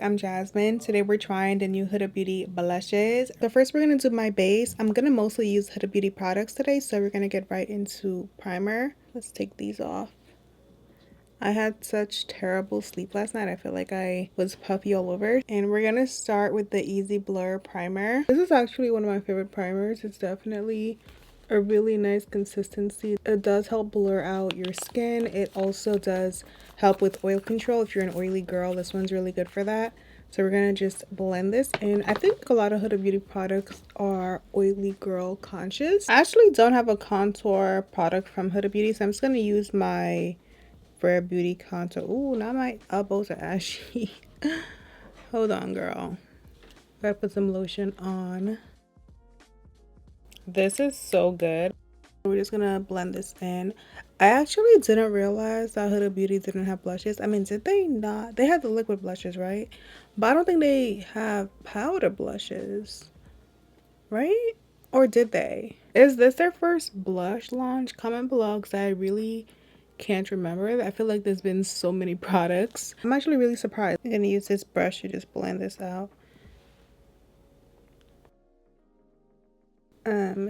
I'm Jasmine. Today we're trying the new Huda Beauty blushes. So first we're going to do my base. I'm going to mostly use Huda Beauty products today, so we're going to get right into primer. Let's take these off. I had such terrible sleep last night. I feel like I was puffy all over. And we're going to start with the Easy Blur primer. This is actually one of my favorite primers. It's definitely a really nice consistency. It does help blur out your skin. It also does help with oil control. If you're an oily girl, this one's really good for that. So we're gonna just blend this in. I think a lot of Huda Beauty products are oily girl conscious. I actually don't have a contour product from Huda Beauty, so I'm just gonna use my Rare Beauty contour. Ooh, now my elbows are ashy. Hold on, girl. Gotta put some lotion on. This is so good. We're just gonna blend this in. I actually didn't realize that Huda Beauty didn't have blushes. I mean, did they not? They had the liquid blushes, right? But I don't think they have powder blushes, right? Or did they? Is this their first blush launch? Comment below, because I really can't remember. I feel like there's been so many products. I'm actually really surprised. I'm gonna use this brush to just blend this out.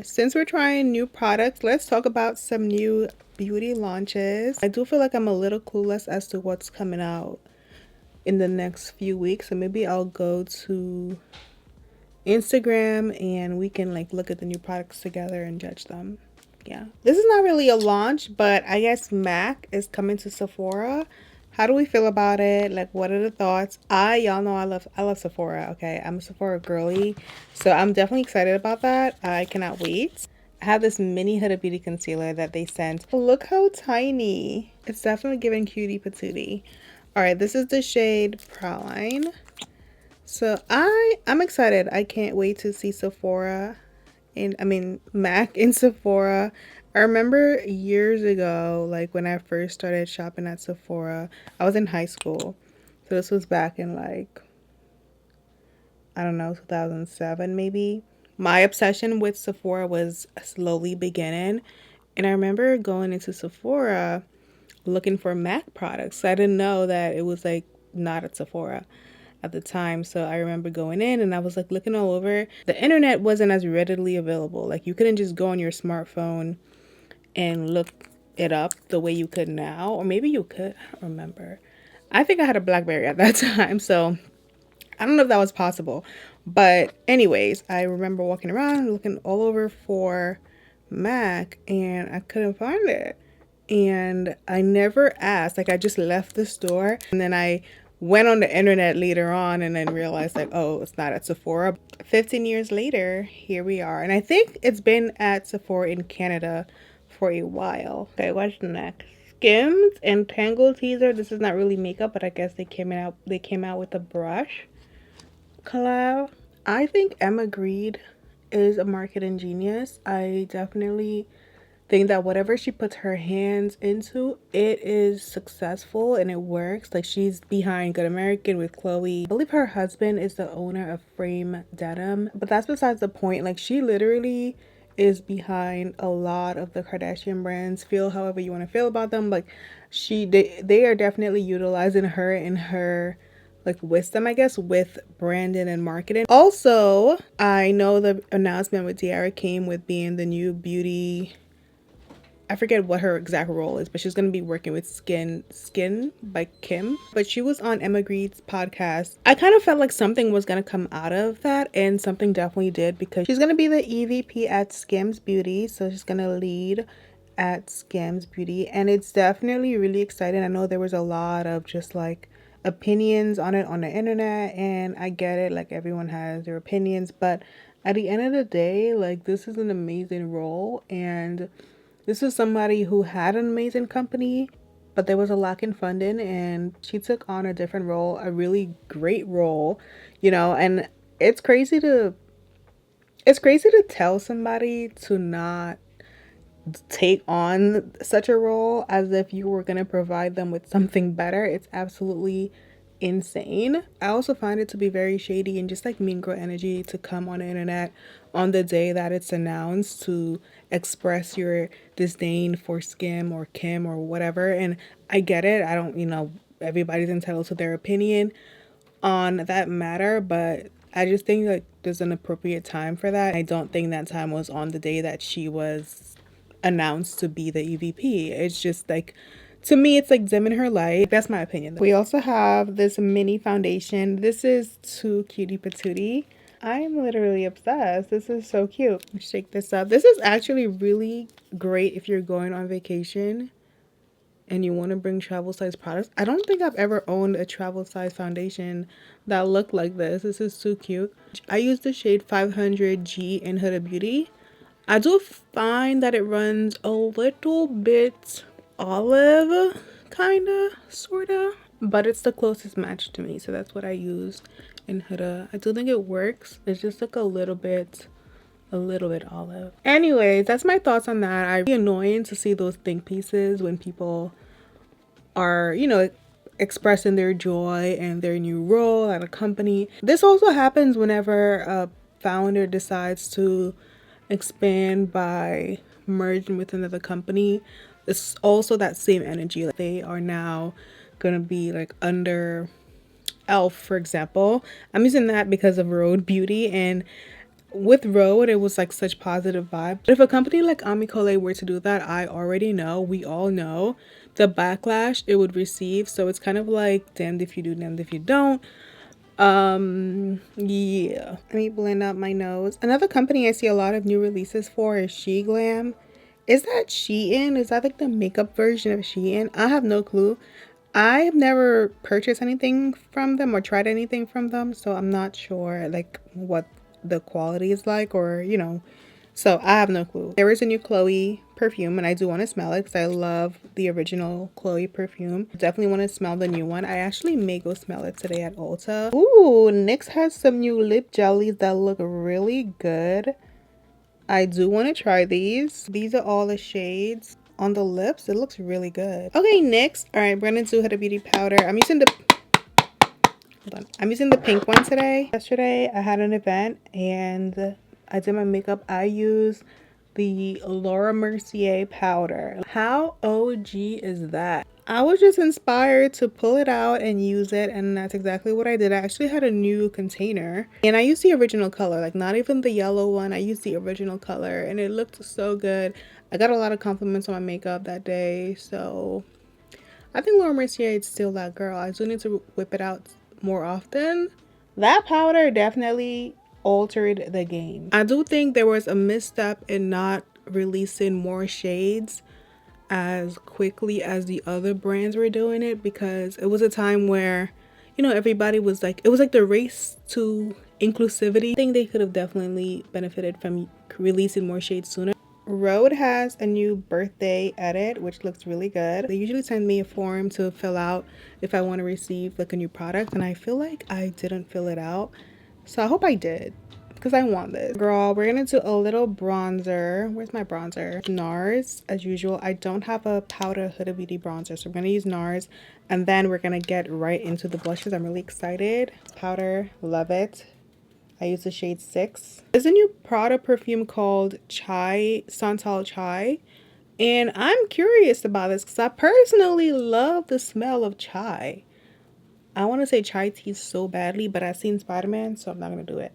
Since we're trying new products, let's talk about some new beauty launches. I do feel like I'm a little clueless as to what's coming out in the next few weeks, so maybe I'll go to Instagram and we can like look at the new products together and judge them. Yeah, this is not really a launch, but I guess MAC is coming to Sephora. How do we feel about it? Like, what are the thoughts? Y'all know I love Sephora, okay? I'm a Sephora girly, so I'm definitely excited about that. I cannot wait. I have this mini Huda Beauty concealer that they sent. Look how tiny. It's definitely giving cutie patootie. All right, this is the shade Praline. So I'm excited. I can't wait to see Sephora MAC in Sephora. I remember years ago, like when I first started shopping at Sephora, I was in high school. So this was back in like, I don't know, 2007 maybe. My obsession with Sephora was slowly beginning. And I remember going into Sephora looking for MAC products. So I didn't know that it was like not at Sephora at the time. So I remember going in and I was like looking all over. The internet wasn't as readily available. Like you couldn't just go on your smartphone and look it up the way you could now. Or maybe you could, I don't remember. I think I had a BlackBerry at that time, so I don't know if that was possible. But anyways, I remember walking around looking all over for MAC and I couldn't find it. And I never asked. Like I just left the store and then I went on the internet later on and then realized like, oh, it's not at Sephora. 15 years later, here we are. And I think it's been at Sephora in Canada for a while. Okay, what's next? Skims and Tangle teaser. This is not really makeup, but I guess they came out with a brush collab. I think Emma Grede is a marketing genius. I definitely think that whatever she puts her hands into, it is successful and it works. Like she's behind Good American with Chloe. I believe her husband is the owner of Frame Denim, but that's besides the point. Like she literally is behind a lot of the Kardashian brands. Feel however you want to feel about them. Like they are definitely utilizing her in her like wisdom, I guess, with branding and marketing. Also, I know the announcement with Tiara came with being the new beauty, I forget what her exact role is, but she's going to be working with Skin by Kim. But she was on Emma Grede's podcast. I kind of felt like something was going to come out of that, and something definitely did, because she's going to be the EVP at Skims Beauty. So she's going to lead at Skims Beauty, and it's definitely really exciting. I know there was a lot of just like opinions on it on the internet, and I get it, like everyone has their opinions, but at the end of the day, like this is an amazing role, and this is somebody who had an amazing company, but there was a lack in funding, and she took on a different role, a really great role, you know. And it's crazy to tell somebody to not take on such a role as if you were going to provide them with something better. It's absolutely insane. I also find it to be very shady and just like mean girl energy to come on the internet on the day that it's announced to express your disdain for Skim or Kim or whatever. And I get it. I don't, everybody's entitled to their opinion on that matter, but I just think like there's an appropriate time for that. I don't think that time was on the day that she was announced to be the EVP. It's just like, to me, it's like dimming her light. That's my opinion. We also have this mini foundation. This is too cutie patootie. I'm literally obsessed. This is so cute. Shake this up. This is actually really great if you're going on vacation and you want to bring travel size products. I don't think I've ever owned a travel size foundation that looked like this. This is so cute. I use the shade 500G in Huda Beauty. I do find that it runs a little bit olive, kinda, sorta, but it's the closest match to me, so that's what I use in Huda. I do think it works. It's just like a little bit olive. Anyways, that's my thoughts on that. I really annoying to see those think pieces when people are, you know, expressing their joy and their new role at a company. This also happens whenever a founder decides to expand by merging with another company. It's also that same energy. Like they are now gonna be like under Elf, for example. I'm using that because of Huda Beauty, and with Rhode, it was like such positive vibe. But if a company like 𝘽𝙪𝙨𝙨𝙨 were to do that, I already know, we all know the backlash it would receive. So it's kind of like damned if you do, damned if you don't. Yeah. Let me blend out my nose. Another company I see a lot of new releases for is 𝘽𝙪𝙨. Is that Shein? Is that like the makeup version of Shein? I have no clue. I've never purchased anything from them or tried anything from them, so I'm not sure like what the quality is like, or you know, so I have no clue. There is a new Chloe perfume and I do want to smell it because I love the original Chloe perfume. Definitely want to smell the new one. I actually may go smell it today at Ulta. Ooh, NYX has some new lip jellies that look really good. I do want to try these. These are all the shades on the lips. It looks really good. Okay, next, all right, we're gonna do Huda Beauty powder. I'm using the pink one today. Yesterday I had an event and I did my makeup. I used the Laura Mercier powder. How OG is that? I was just inspired to pull it out and use it, and that's exactly what I did. I actually had a new container and I used the original color, like not even the yellow one. I used the original color and it looked so good. I got a lot of compliments on my makeup that day, so I think Laura Mercier is still that girl. I do need to whip it out more often. That powder definitely altered the game. I do think there was a misstep in not releasing more shades as quickly as the other brands were doing it, because it was a time where, you know, everybody was like, it was like the race to inclusivity. I think they could have definitely benefited from releasing more shades sooner. Rhode has a new birthday edit, which looks really good. They usually send me a form to fill out if I want to receive like a new product, and I feel like I didn't fill it out, so I hope I did because I want this. Girl, we're gonna do a little bronzer. Where's my bronzer? NARS, as usual. I don't have a powder Huda Beauty bronzer, so I'm gonna use NARS, and then we're gonna get right into the blushes. I'm really excited. Powder, love it. I use the shade 6. There's a new Prada perfume called Santal Chai, and I'm curious about this because I personally love the smell of chai. I want to say chai tea so badly, but I've seen Spider-Man, so I'm not gonna do it.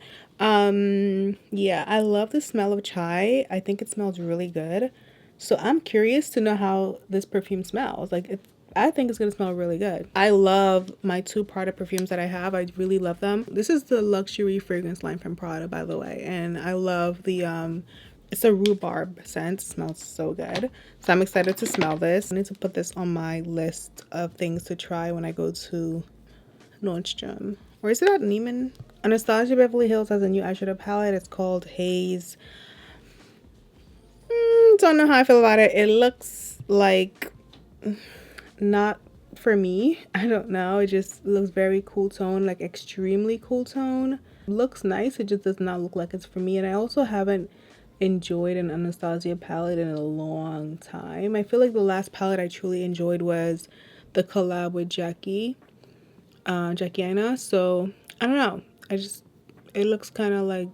Yeah, I love the smell of chai. I think it smells really good, so I'm curious to know how this perfume smells. Like, I think it's gonna smell really good. I love my 2 Prada perfumes that I have. I really love them. This is the luxury fragrance line from Prada, by the way, and I love the it's a rhubarb scent. It smells so good, so I'm excited to smell this. I need to put this on my list of things to try when I go to Nordstrom. Or is it at Neiman? Anastasia Beverly Hills has a new eyeshadow palette. It's called Haze. Don't know how I feel about it. It looks like not for me. I don't know. It just looks very cool tone, like extremely cool tone. Looks nice. It just does not look like it's for me. And I also haven't enjoyed an Anastasia palette in a long time. I feel like the last palette I truly enjoyed was the collab with Jackie Aina. So I don't know. It looks kind of like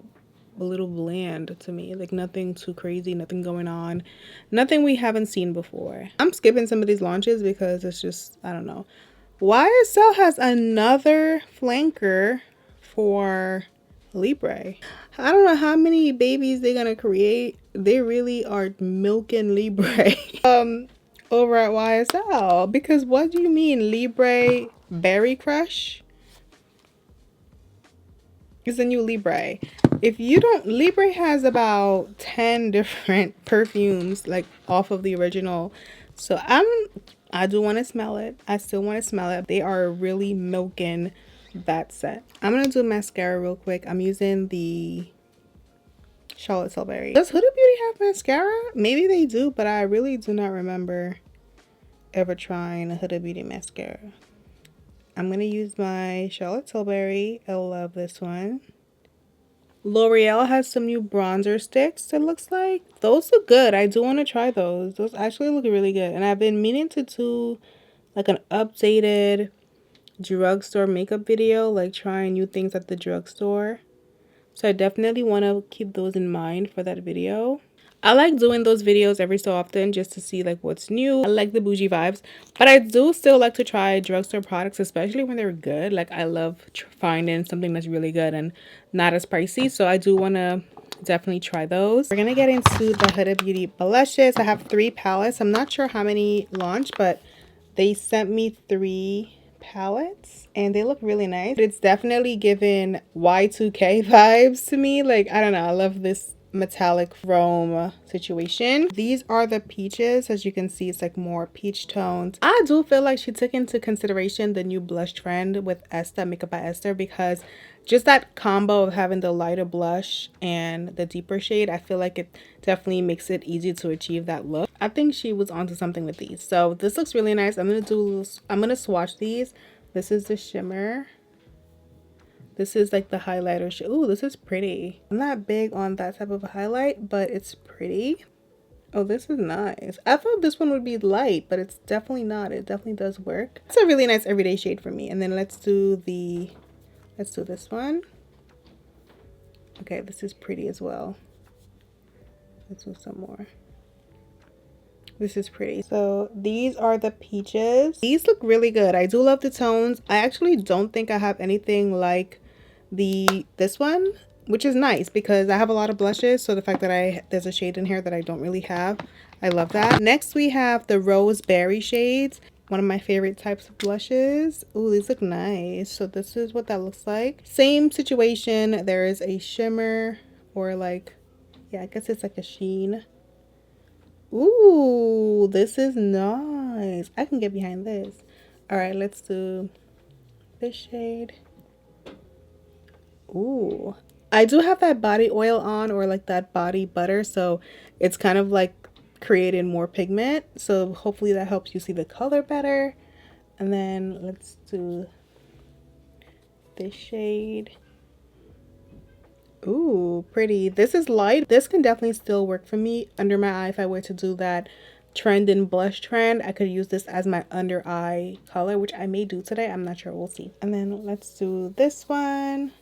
a little bland to me, like nothing too crazy, nothing going on, nothing we haven't seen before. I'm skipping some of these launches because it's just, I don't know. YSL has another flanker for Libre. I don't know how many babies they're gonna create. They really are milking Libre over at YSL, because what do you mean Libre Berry Crush is the new Libre? If you don't, Libre has about 10 different perfumes like off of the original. So I do want to smell it. I still want to smell it. They are really milking that set. I'm gonna do mascara real quick. I'm using the Charlotte Tilbury. Does Huda Beauty have mascara? Maybe they do, but I really do not remember ever trying a Huda Beauty mascara. I'm gonna use my Charlotte Tilbury. I love this one. L'Oreal has some new bronzer sticks, it looks like. Those look good. I do want to try those. Those actually look really good. And I've been meaning to do like an updated drugstore makeup video, like trying new things at the drugstore. So I definitely want to keep those in mind for that video. I like doing those videos every so often just to see like what's new. I like the bougie vibes, but I do still like to try drugstore products, especially when they're good. Like I love finding something that's really good and not as pricey. So I do want to definitely try those. We're gonna get into the Huda Beauty blushes. I have 3 palettes. I'm not sure how many launched, but they sent me 3 palettes and they look really nice. It's definitely giving Y2K vibes to me. Like, I don't know, I love this metallic chrome situation. These are the peaches. As you can see, it's like more peach tones. I do feel like she took into consideration the new blush trend with Esther, Makeup by Esther, because just that combo of having the lighter blush and the deeper shade, I feel like it definitely makes it easy to achieve that look. I think she was onto something with these. So this looks really nice. I'm gonna swatch these. This is the shimmer. This is like the highlighter. Ooh, this is pretty. I'm not big on that type of a highlight, but it's pretty. Oh, this is nice. I thought this one would be light, but it's definitely not. It definitely does work. It's a really nice everyday shade for me. And then let's do this one. Okay, this is pretty as well. Let's do some more. This is pretty. So these are the peaches. These look really good. I do love the tones. I actually don't think I have anything like this one, which is nice because I have a lot of blushes. So the fact that there's a shade in here that I don't really have, I love that. Next we have the rose berry shades. One of my favorite types of blushes. Ooh, these look nice. So this is what that looks like. Same situation. There is a shimmer, or like, yeah, I guess it's like a sheen. Ooh, this is nice. I can get behind this. All right, let's do this shade. Ooh, I do have that body oil on, or like that body butter, so it's kind of like creating more pigment, so hopefully that helps you see the color better. And then let's do this shade. Ooh, pretty. This is light. This can definitely still work for me under my eye. If I were to do that trend in blush trend, I could use this as my under eye color, which I may do today. I'm not sure. We'll see. And then let's do this one.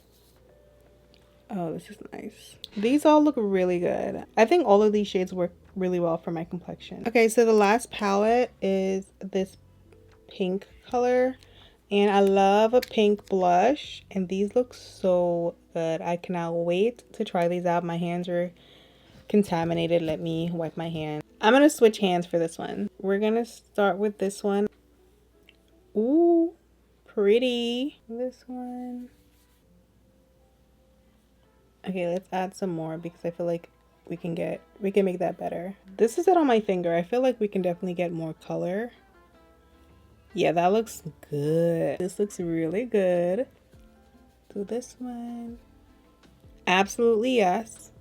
Oh, this is nice. These all look really good. I think all of these shades work really well for my complexion. Okay, so the last palette is this pink color, and I love a pink blush, and these look so good. I cannot wait to try these out. My hands are contaminated. Let me wipe my hands. I'm gonna switch hands for this one. We're gonna start with this one. Ooh, pretty. This one. Okay, let's add some more because I feel like we can make that better. This is it on my finger. I feel like we can definitely get more color. Yeah, that looks good. This looks really good. Do this one. Absolutely yes.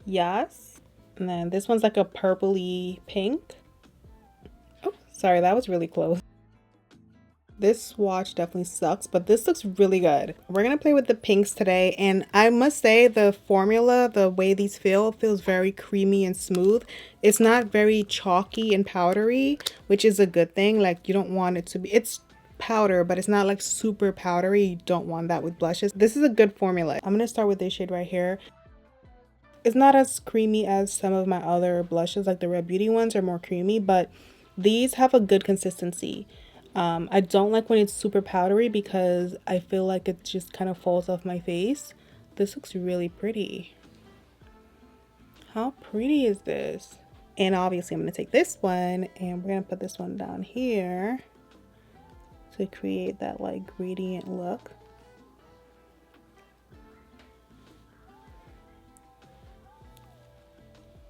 Yes. And then this one's like a purpley pink. Oh, sorry, that was really close. This swatch definitely sucks, but this looks really good. We're gonna play with the pinks today, and I must say the formula, the way these feels very creamy and smooth. It's not very chalky and powdery, which is a good thing. Like, you don't want it to be, it's powder, but it's not like super powdery. You don't want that with blushes. This is a good formula. I'm gonna start with this shade right here. It's not as creamy as some of my other blushes, like the Red Beauty ones are more creamy, but these have a good consistency. I don't like when it's super powdery because I feel like it just kind of falls off my face. This looks really pretty. How pretty is this? And obviously I'm going to take this one and we're going to put this one down here to create that like gradient look.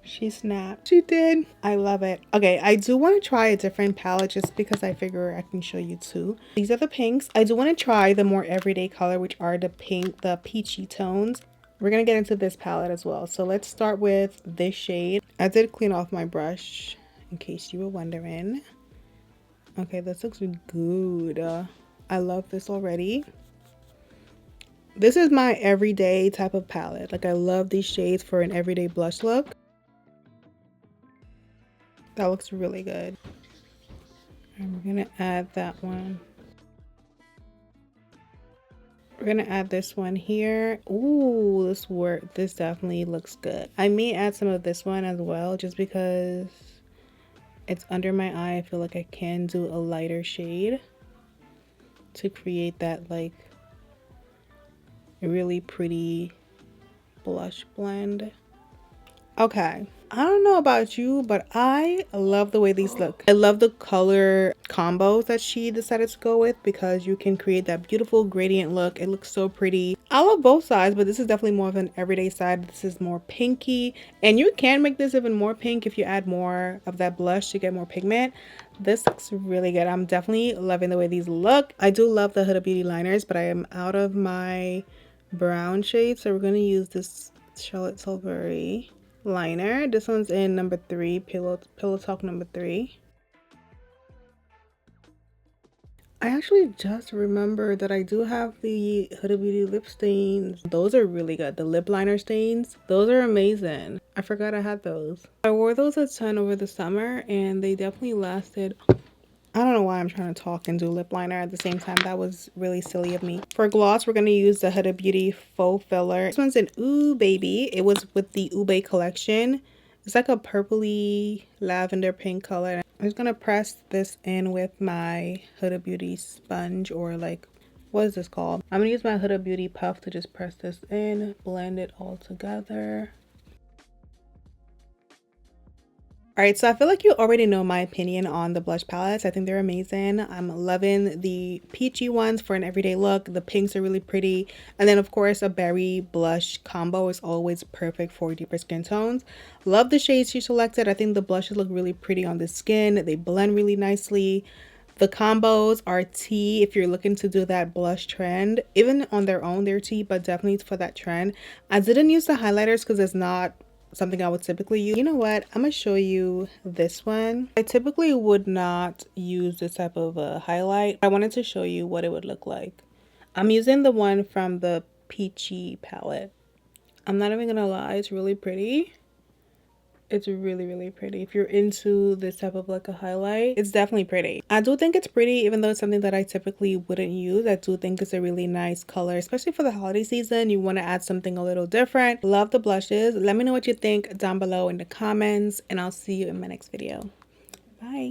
She snapped. She did. I love it. Okay, I do want to try a different palette just because I figure I can show you two. These are the pinks. I do want to try the more everyday color, which are the pink, the peachy tones. We're going to get into this palette as well. So let's start with this shade. I did clean off my brush in case you were wondering. Okay, this looks good. I love this already. This is my everyday type of palette. Like I love these shades for an everyday blush look. That looks really good. And we're gonna add that one. We're gonna add this one here. Ooh, this definitely looks good. I may add some of this one as well just because it's under my eye. I feel like I can do a lighter shade to create that like really pretty blush blend. Okay, I don't know about you, but I love the way these look. I love the color combos that she decided to go with because you can create that beautiful gradient look. It looks so pretty. I love both sides, but this is definitely more of an everyday side. This is more pinky, and you can make this even more pink if you add more of that blush to get more pigment. This looks really good. I'm definitely loving the way these look. I do love the Huda Beauty liners, but I am out of my brown shade, so we're going to use this Charlotte Tilbury liner. This one's in number 3, Pillow Talk number 3. I actually just remembered that I do have the Huda Beauty lip stains. Those are really good. The lip liner stains, those are amazing. I forgot I had those. I wore those a ton over the summer and they definitely lasted. I don't know why I'm trying to talk and do lip liner at the same time. That was really silly of me. For gloss, we're going to use the Huda Beauty Faux Filler. This one's in Ooh Baby. It was with the Ube collection. It's like a purpley lavender pink color. I'm just going to press this in with my Huda Beauty sponge, or like, what is this called? I'm going to use my Huda Beauty puff to just press this in, blend it all together. Alright, so I feel like you already know my opinion on the blush palettes. I think they're amazing. I'm loving the peachy ones for an everyday look. The pinks are really pretty. And then, of course, a berry blush combo is always perfect for deeper skin tones. Love the shades she selected. I think the blushes look really pretty on the skin. They blend really nicely. The combos are tea if you're looking to do that blush trend. Even on their own, they're tea, but definitely for that trend. I didn't use the highlighters because it's not something I would typically use. You know what? I'm gonna show you this one. I typically would not use this type of a highlight. I wanted to show you what it would look like. I'm using the one from the Peachy palette. I'm not even gonna lie, it's really pretty. It's really, really pretty. If you're into this type of like a highlight, it's definitely pretty. I do think it's pretty, even though it's something that I typically wouldn't use. I do think it's a really nice color, especially for the holiday season. You want to add something a little different. Love the blushes. Let me know what you think down below in the comments, and I'll see you in my next video. Bye.